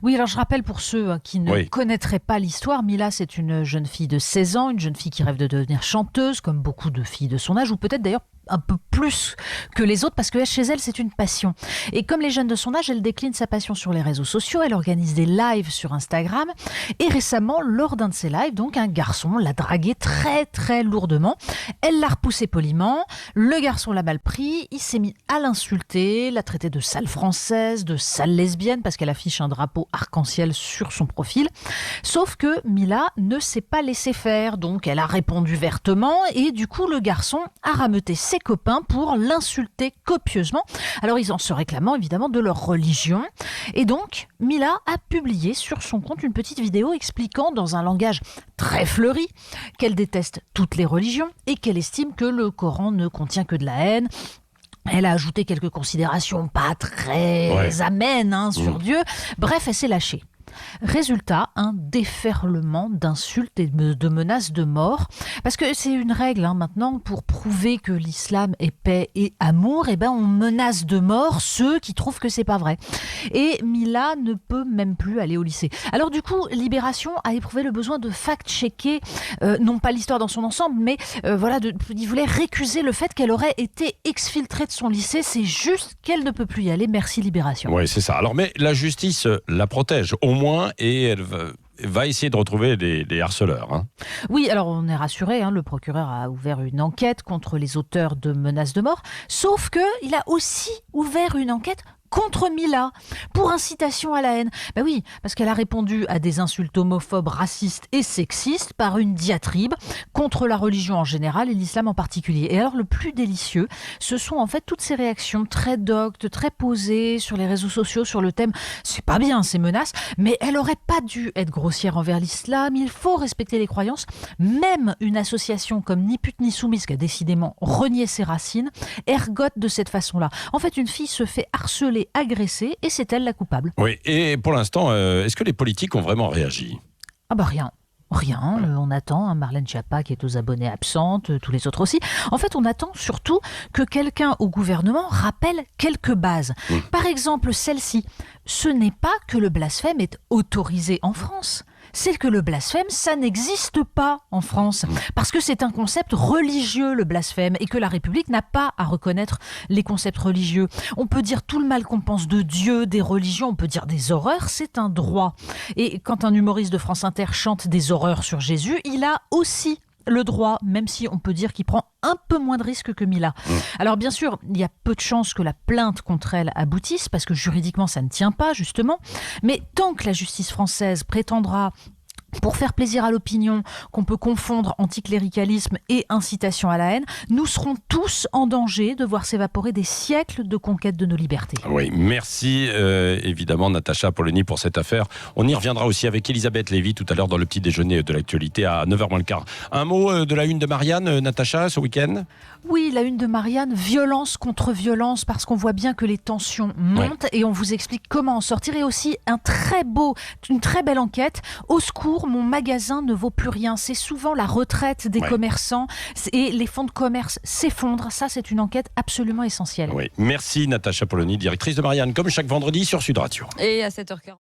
Oui, alors je rappelle pour ceux qui ne connaîtraient pas l'histoire, Mila, c'est une jeune fille de 16 ans, une jeune fille qui rêve de devenir chanteuse, comme beaucoup de filles de son âge, ou peut-être d'ailleurs un peu plus que les autres, parce que chez elle, c'est une passion. Et comme les jeunes de son âge, elle décline sa passion sur les réseaux sociaux, elle organise des lives sur Instagram, et récemment, lors d'un de ses lives, donc un garçon l'a draguée très très lourdement. Elle l'a repoussé poliment, le garçon l'a mal pris, il s'est mis à l'insulter, l'a traité de sale française, de sale lesbienne, parce qu'elle affiche un drapeau arc-en-ciel sur son profil. Sauf que Mila ne s'est pas laissée faire, donc elle a répondu vertement, et du coup le garçon a rameuté ses copains pour l'insulter copieusement. Alors ils en se réclamant évidemment de leur religion. Et donc Mila a publié sur son compte une petite vidéo expliquant dans un langage très fleuri qu'elle déteste toutes les religions et qu'elle estime que le Coran ne contient que de la haine. Elle a ajouté quelques considérations pas très amènes sur Dieu. Bref, elle s'est lâchée. Résultat, un déferlement d'insultes et de menaces de mort. Parce que c'est une règle maintenant, pour prouver que l'islam est paix et amour, on menace de mort ceux qui trouvent que c'est pas vrai. Et Mila ne peut même plus aller au lycée. Alors du coup, Libération a éprouvé le besoin de fact-checker, non pas l'histoire dans son ensemble, mais il voulait récuser le fait qu'elle aurait été exfiltrée de son lycée. C'est juste qu'elle ne peut plus y aller. Merci Libération. Oui, c'est ça. Alors, mais la justice la protège, au moins, et elle va essayer de retrouver des harceleurs. Oui, alors on est rassuré, le procureur a ouvert une enquête contre les auteurs de menaces de mort, sauf qu'il a aussi ouvert une enquête contre Mila, pour incitation à la haine. Oui, parce qu'elle a répondu à des insultes homophobes, racistes et sexistes par une diatribe contre la religion en général et l'islam en particulier. Et alors le plus délicieux, ce sont en fait toutes ces réactions très doctes, très posées sur les réseaux sociaux sur le thème « c'est pas bien ces menaces, mais elle aurait pas dû être grossière envers l'islam, il faut respecter les croyances ». Même une association comme Ni pute ni soumise, qui a décidément renié ses racines, ergote de cette façon-là. En fait, une fille se fait harceler, agressée, et c'est elle la coupable. Oui, et pour l'instant, est-ce que les politiques ont vraiment réagi ? Rien. On attend Marlène Schiappa qui est aux abonnés absentes, tous les autres aussi. En fait, on attend surtout que quelqu'un au gouvernement rappelle quelques bases. Par exemple, celle-ci. Ce n'est pas que le blasphème est autorisé en France. C'est que le blasphème, ça n'existe pas en France. Parce que c'est un concept religieux, le blasphème, et que la République n'a pas à reconnaître les concepts religieux. On peut dire tout le mal qu'on pense de Dieu, des religions, on peut dire des horreurs, c'est un droit. Et quand un humoriste de France Inter chante des horreurs sur Jésus, il a aussi le droit, même si on peut dire qu'il prend un peu moins de risques que Mila. Alors bien sûr, il y a peu de chances que la plainte contre elle aboutisse, parce que juridiquement ça ne tient pas justement, mais tant que la justice française prétendra, pour faire plaisir à l'opinion, qu'on peut confondre anticléricalisme et incitation à la haine, nous serons tous en danger de voir s'évaporer des siècles de conquête de nos libertés. Oui, merci évidemment Natacha Polony pour cette affaire. On y reviendra aussi avec Elisabeth Lévy tout à l'heure dans le petit déjeuner de l'actualité à 9h moins le quart. Un mot de la une de Marianne, Natacha, ce week-end ? Oui, la une de Marianne, violence contre violence, parce qu'on voit bien que les tensions montent et on vous explique comment en sortir. Et aussi une très belle enquête. Au secours, mon magasin ne vaut plus rien. C'est souvent la retraite des commerçants et les fonds de commerce s'effondrent. Ça, c'est une enquête absolument essentielle. Oui, merci Natacha Polony, directrice de Marianne, comme chaque vendredi sur Sud Radio. Et à 7h40.